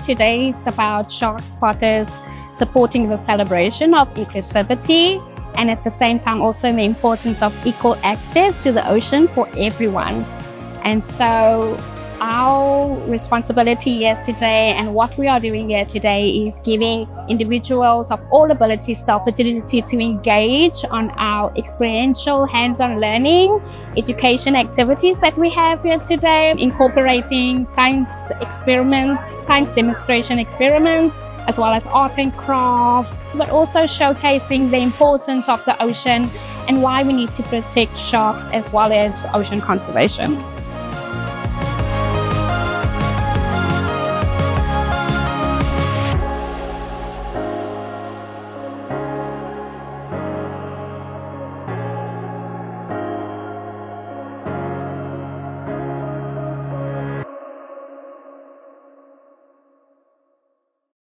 today is about shark spotters supporting the celebration of inclusivity and at the same time also the importance of equal access to the ocean for everyone. And so our responsibility here today and what we are doing here today is giving individuals of all abilities the opportunity to engage on our experiential hands-on learning education activities that we have here today, incorporating science experiments, science demonstration experiments, as well as art and craft, but also showcasing the importance of the ocean and why we need to protect sharks as well as ocean conservation.